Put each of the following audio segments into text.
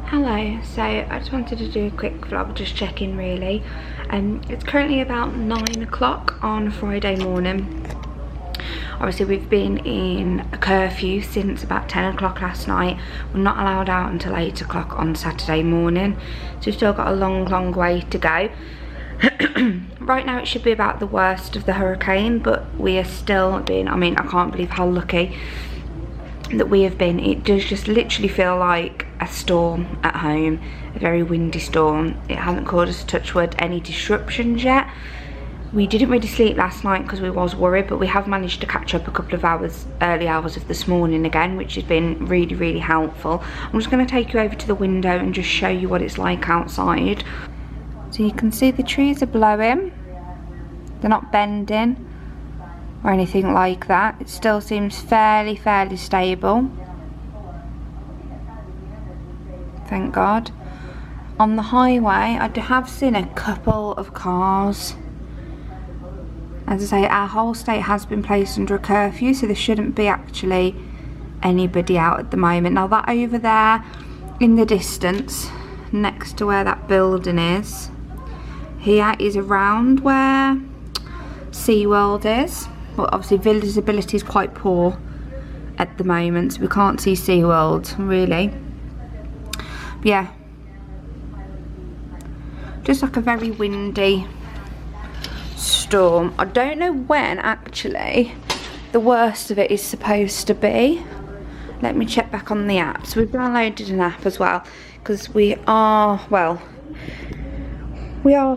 Hello, so I just wanted to do a quick vlog, just check in really. It's currently about 9 o'clock on Friday morning. Obviously we've been in a curfew since about 10 o'clock last night. We're not allowed out until 8 o'clock on Saturday morning, so we've still got a long way to go. Right now it should be about the worst of the hurricane, but we are still being, I can't believe how lucky that we have been. It does just literally feel like a storm at home, a very windy storm. It hasn't caused us, touch wood, any disruptions yet. We didn't really sleep last night because we was worried, but we have managed to catch up a couple of hours, early hours of this morning again, which has been really helpful. I'm just going to take you over to the window and just show you what it's like outside. So you can see the trees are blowing, they're not bending or anything like that. It still seems fairly stable, thank God. On the highway I have seen a couple of cars. As I say, our whole state has been placed under a curfew, so there shouldn't be actually anybody out at the moment. Now that over there in the distance next to where that building is, here is around where SeaWorld is, but obviously visibility is quite poor at the moment, so we can't see SeaWorld really. But yeah, just like a very windy storm. I don't know when actually the worst of it is supposed to be. Let me check back on the app. So we've downloaded an app as well, because we are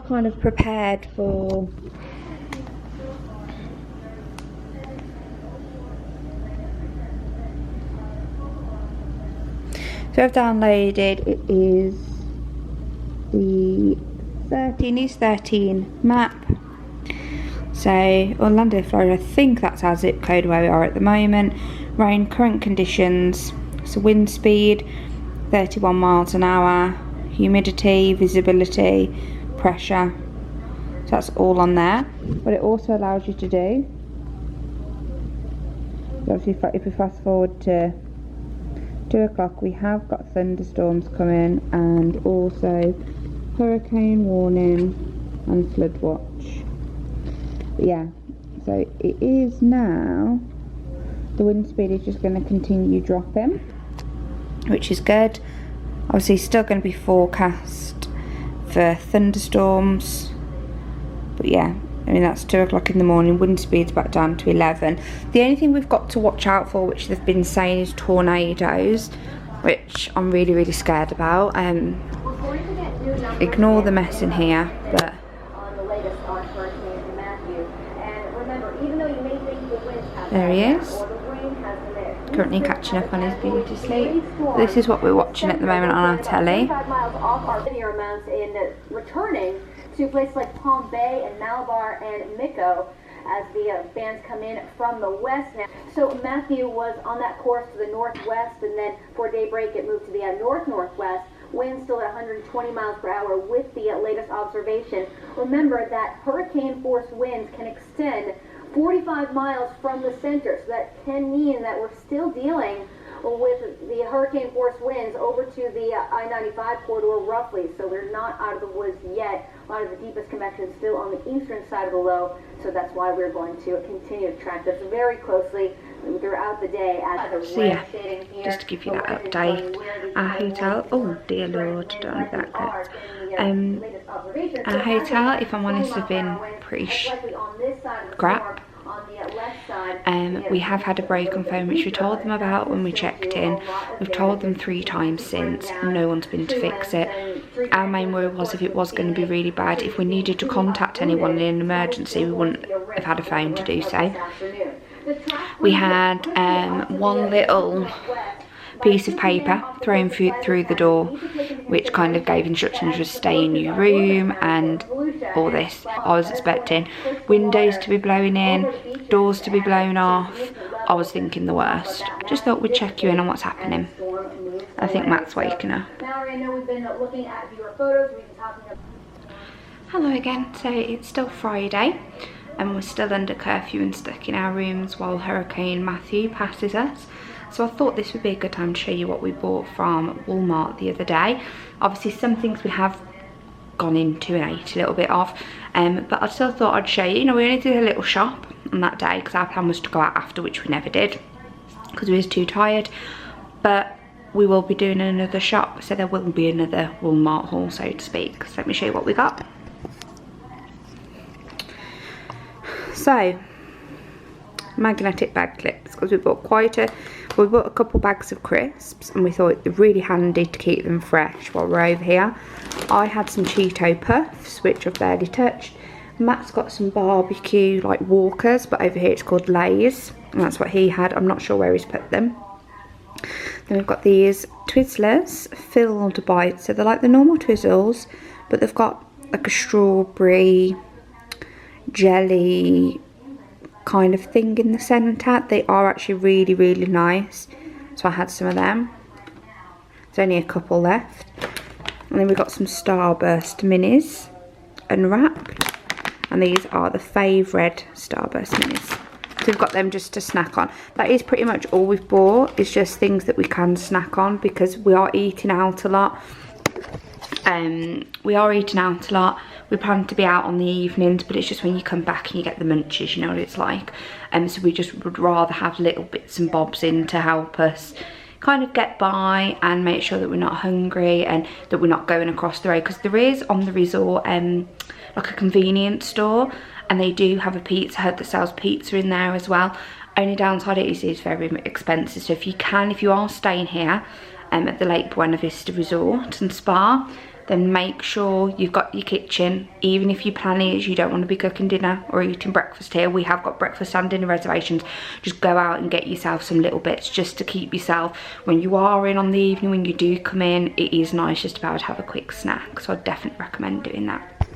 kind of prepared for so I've downloaded, it is the 13 map. So Orlando, Florida, I think that's our zip code where we are at the moment. Rain, current conditions, so wind speed 31 miles an hour, humidity, visibility, pressure, so that's all on there. What it also allows you to do, obviously if we fast forward to 2 o'clock, we have got thunderstorms coming and also hurricane warning and flood watch. But yeah, so it is now, the wind speed is just going to continue dropping, which is good. Obviously still going to be forecast for thunderstorms, but yeah, that's 2 o'clock in the morning. Wind speed's back down to 11. The only thing we've got to watch out for, which they've been saying, is tornadoes, which I'm really scared about. Ignore the mess in here, but there he is, currently catching up on his beauty sleep. This is what we're watching at the moment on our telly. Returning to places like Palm Bay and Malabar and Miko as the bands come in from the west now. So Matthew was on that course to the northwest, and then for daybreak it moved to the north-northwest. Winds still at 120 miles per hour with the latest observation. Remember that hurricane force winds can extend 45 miles from the center, so that can mean that we're still dealing with the hurricane force winds over to the I-95 corridor roughly, so we're not out of the woods yet. A lot of the deepest convection is still on the eastern side of the low, so that's why we're going to continue to track this very closely throughout the day. So yeah, just to give you that update, our hotel, oh dear lord, don't look that good. Our hotel, if I'm honest, have been pretty crap. We have had a break on phone, which we told them about when we checked in. We've told them 3 times since, no one's been to fix it. Our main worry was if it was going to be really bad, if we needed to contact anyone in an emergency, we wouldn't have had a phone to do so. We had one little piece of paper thrown through the door, which kind of gave instructions to stay in your room and all this. I was expecting windows to be blowing in, doors to be blown off. I was thinking the worst. Just thought we'd check you in on what's happening. I think Matt's waking up. Hello again. So it's still Friday and we're still under curfew and stuck in our rooms while Hurricane Matthew passes us. So I thought this would be a good time to show you what we bought from Walmart the other day. Obviously some things we have gone into and ate a little bit of, but I still thought I'd show you. You know, we only did a little shop on that day because our plan was to go out after, which we never did because we was too tired. But we will be doing another shop, so there will be another Walmart haul, so to speak. So let me show you what we got. So magnetic bag clips, because we bought we bought a couple bags of crisps and we thought it'd be really handy to keep them fresh while we're over here. I had some Cheeto Puffs, which I've barely touched. Matt's got some barbecue like Walkers, but over here it's called Lay's, and that's what he had. I'm not sure where he's put them. Then we've got these Twizzlers filled bites, so they're like the normal Twizzles, but they've got like a strawberry jelly kind of thing in the centre. They are actually really, really nice, so I had some of them. There's only a couple left. And then we've got some Starburst minis unwrapped, and these are the favourite Starburst minis. So we've got them just to snack on. That is pretty much all we've bought. It's just things that we can snack on because we are eating out a lot. We plan to be out on the evenings, but it's just when you come back and you get the munchies, you know what it's like. So we just would rather have little bits and bobs in to help us kind of get by and make sure that we're not hungry and that we're not going across the road, because there is on the resort like a convenience store, and they do have a Pizza Hut that sells pizza in there as well. Only downside it is very expensive. So if you are staying here at the Lake Buena Vista Resort and Spa, then make sure you've got your kitchen. Even if your plan is you don't want to be cooking dinner or eating breakfast here, we have got breakfast and dinner reservations. Just go out and get yourself some little bits just to keep yourself, when you are in on the evening, when you do come in, it is nice just to be able to have a quick snack. So I definitely recommend doing that.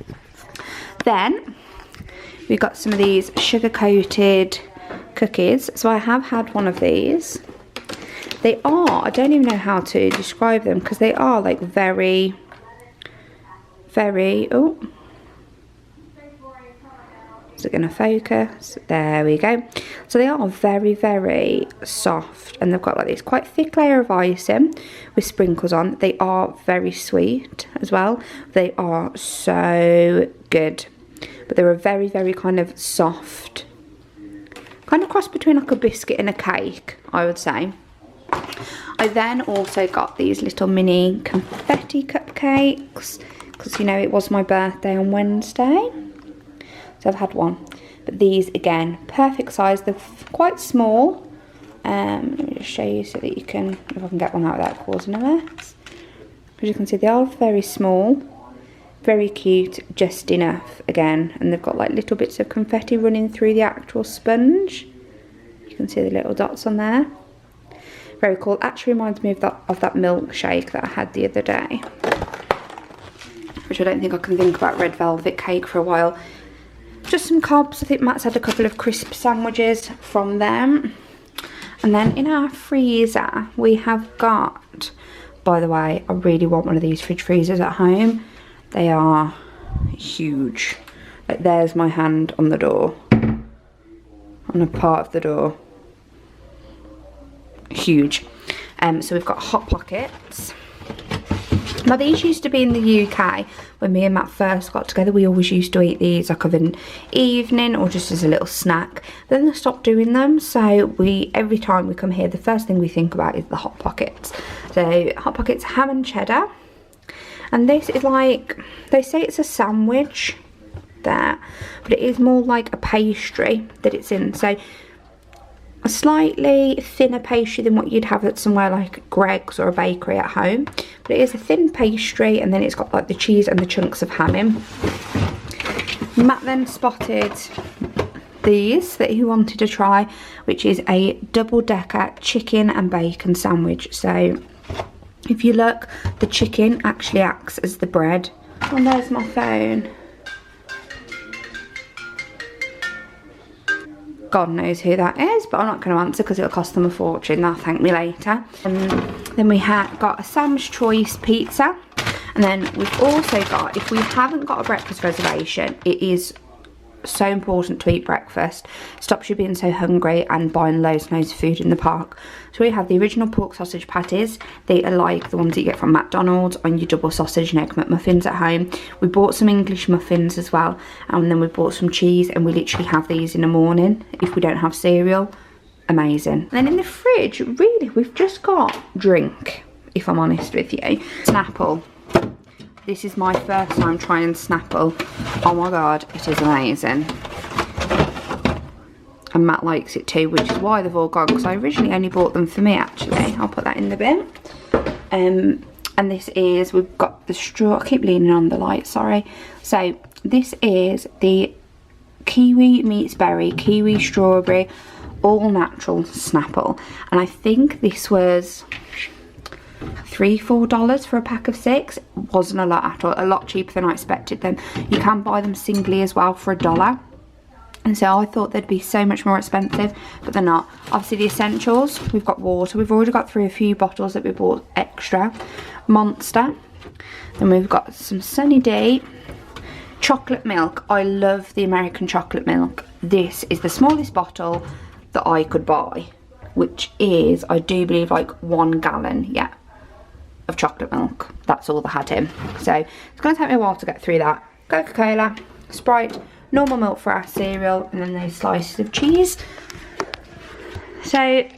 Then we've got some of these sugar coated cookies. So I have had one of these. They are, I don't even know how to describe them because they are like very, oh, is it going to focus? There we go. So they are very, very soft, and they've got like this quite thick layer of icing with sprinkles on. They are very sweet as well. They are so good, but they're a very, very kind of soft, kind of cross between like a biscuit and a cake, I would say. I then also got these little mini confetti cupcakes because, you know, it was my birthday on Wednesday, so I've had one. But these, again, perfect size. They're quite small. Let me just show you so that you can, if I can get one out without causing a mess. As you can see, they are very small, very cute, just enough, again. And they've got like little bits of confetti running through the actual sponge. You can see the little dots on there. Very cool. Actually reminds me of that milkshake that I had the other day, which I don't think I can think about red velvet cake for a while. Just some cobs. I think Matt's had a couple of crisp sandwiches from them. And then in our freezer we have got, by the way, I really want one of these fridge freezers at home. They are huge. Like, there's my hand on the door, on a part of the door. Huge. So we've got Hot Pockets. Now these used to be in the UK when me and Matt first got together. We always used to eat these like of an evening or just as a little snack. Then they stopped doing them, so every time we come here the first thing we think about is the Hot Pockets. So Hot Pockets ham and cheddar, and this is like, they say it's a sandwich there, but it is more like a pastry that it's in. So a slightly thinner pastry than what you'd have at somewhere like Greg's or a bakery at home. But it is a thin pastry, and then it's got like the cheese and the chunks of ham in. Matt then spotted these that he wanted to try, which is a double-decker chicken and bacon sandwich. So if you look, the chicken actually acts as the bread. Oh, there's my phone. God knows who that is, but I'm not going to answer because it'll cost them a fortune. They'll thank me later. Then we got a Sam's Choice pizza, and then we've also got, if we haven't got a breakfast reservation, it is so important to eat breakfast. Stops you being so hungry and buying loads and loads of food in the park. So we have the original pork sausage patties. They are like the ones that you get from McDonald's on your double sausage and egg McMuffins at home. We bought some English muffins as well, and then we bought some cheese, and we literally have these in the morning if we don't have cereal. Amazing. And then in the fridge, really, we've just got drink, if I'm honest with you. Snapple. This is my first time trying Snapple. Oh my god, it is amazing. And Matt likes it too, which is why they've all gone, because I originally only bought them for me actually. I'll put that in the bin. And this is, we've got the straw, I keep leaning on the light, sorry. So this is the kiwi meets berry, kiwi strawberry, all natural Snapple, and I think this was $3-4 for a pack of 6. Wasn't a lot at all, a lot cheaper than I expected them. You can buy them singly as well for $1, and so I thought they'd be so much more expensive, but they're not. Obviously the essentials, we've got water, we've already got through a few bottles that we bought extra. Monster, then we've got some Sunny D. Chocolate milk, I love the American chocolate milk. This is the smallest bottle that I could buy, which is, I do believe, like 1 gallon, yeah, of chocolate milk. That's all they had in. So it's going to take me a while to get through that. Coca-Cola, Sprite, normal milk for our cereal, and then those slices of cheese. So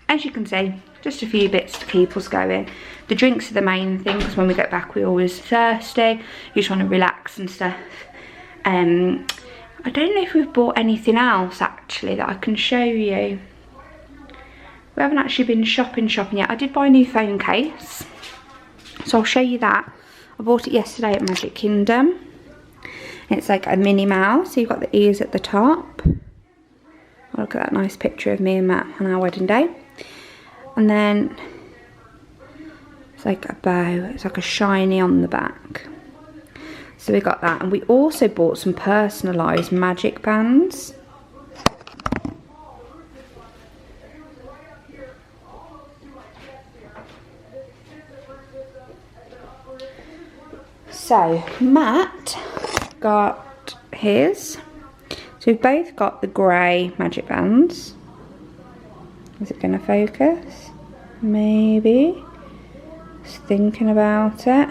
as you can see, just a few bits to keep us going. The drinks are the main thing, because when we get back we're always thirsty. You just want to relax and stuff. I don't know if we've bought anything else actually that I can show you. We haven't actually been shopping yet. I did buy a new phone case, so I'll show you that. I bought it yesterday at Magic Kingdom. It's like a Minnie Mouse, so you've got the ears at the top. Oh, look at that nice picture of me and Matt on our wedding day. And then it's like a bow, it's like a shiny on the back. So we got that, and we also bought some personalised magic bands. So Matt got his. So we've both got the grey magic bands. Is it going to focus? Maybe. Just thinking about it.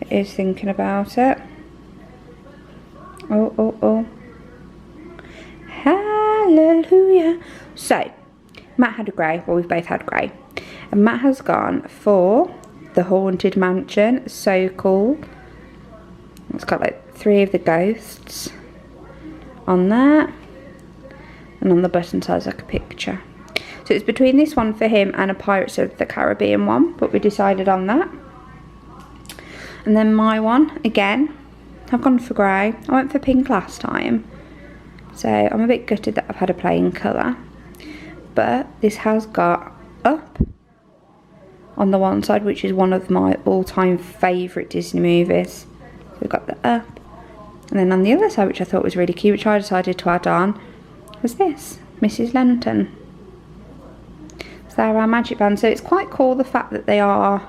It is thinking about it. Oh, oh, oh. Hallelujah. So, Matt had a grey. Well, we've both had grey. And Matt has gone for the Haunted Mansion. So cool. It's got like 3 of the ghosts on there. And on the button side is like a picture. So it's between this one for him and a Pirates of the Caribbean one, but we decided on that. And then my one, again, I've gone for grey. I went for pink last time, so I'm a bit gutted that I've had a plain colour. But this has got Up on the one side, which is one of my all-time favourite Disney movies. So we've got the Up. And then on the other side, which I thought was really cute, which I decided to add on, was this, Mrs. Lenton. So they're our magic bands. So it's quite cool, the fact that they are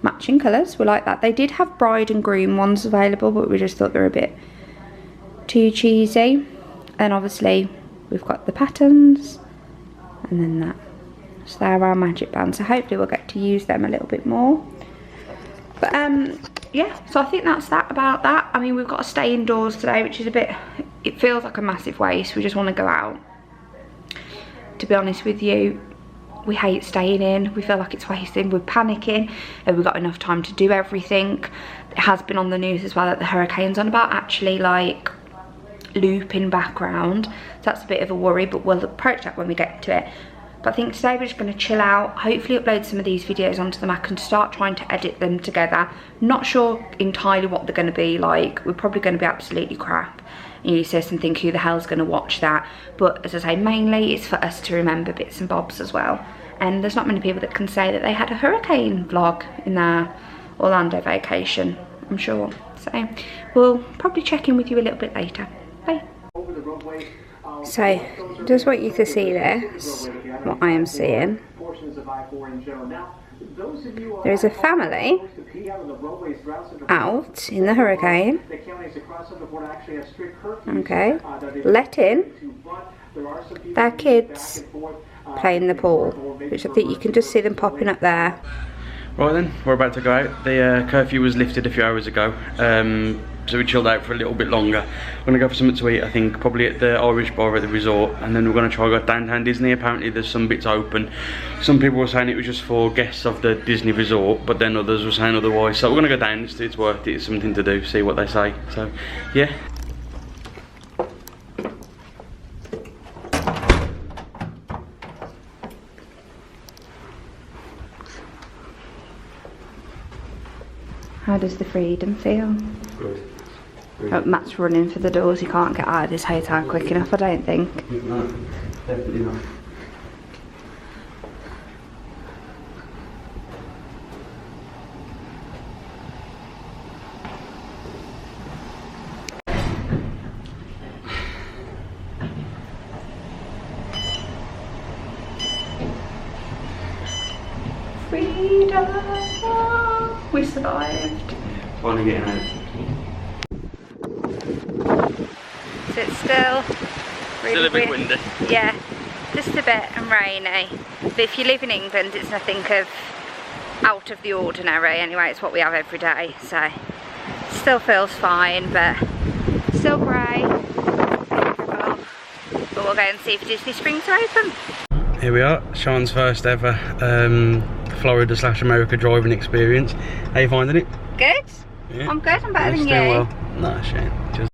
matching colours. We like that. They did have bride and groom ones available, but we just thought they were a bit too cheesy. And obviously we've got the patterns, and then that. So they're our magic bands. So hopefully we'll get to use them a little bit more. But yeah, so I think that's that about that. I mean, we've got to stay indoors today, which is a bit, it feels like a massive waste. We just want to go out. To be honest with you, we hate staying in. We feel like it's wasting. We're panicking. We've got enough time to do everything. It has been on the news as well that the hurricane's on about actually like looping back round. So that's a bit of a worry, but we'll approach that when we get to it. But I think today we're just going to chill out, hopefully upload some of these videos onto the Mac and start trying to edit them together. Not sure entirely what they're going to be like. We're probably going to be absolutely crap. You sit and think, who the hell's going to watch that? But as I say, mainly it's for us to remember bits and bobs as well. And there's not many people that can say that they had a hurricane vlog in their Orlando vacation, I'm sure. So we'll probably check in with you a little bit later. Bye. So just want you to see this, what I am seeing. portions of I-4 in general. Now, those of you There is a family out in the hurricane. Okay, let in their kids play in the pool, which I think you can just see them popping up there. Right then, we're about to go out. The curfew was lifted a few hours ago, so we chilled out for a little bit longer. We're going to go for something to eat, I think, probably at the Irish bar at the resort, and then we're going to try to go downtown Disney. Apparently there's some bits open. Some people were saying it was just for guests of the Disney resort, but then others were saying otherwise. So we're going to go down, it's worth it, it's something to do, see what they say. So, yeah. How does the freedom feel? Good. Oh, Matt's running for the doors, he can't get out of his hotel quick enough, I don't think. No, definitely not. Freedom! We survived. Finally getting out. So it's still really Still a bit windy. Yeah, just a bit and rainy. But if you live in England, it's nothing of out of the ordinary. Anyway, it's what we have every day. So still feels fine, but still grey. But we'll go and see if Disney Springs are open. Here we are, Sean's first ever Florida/America driving experience. How are you finding it? Good. Yeah. I'm good. I'm better than Doing you. well. No, Shane.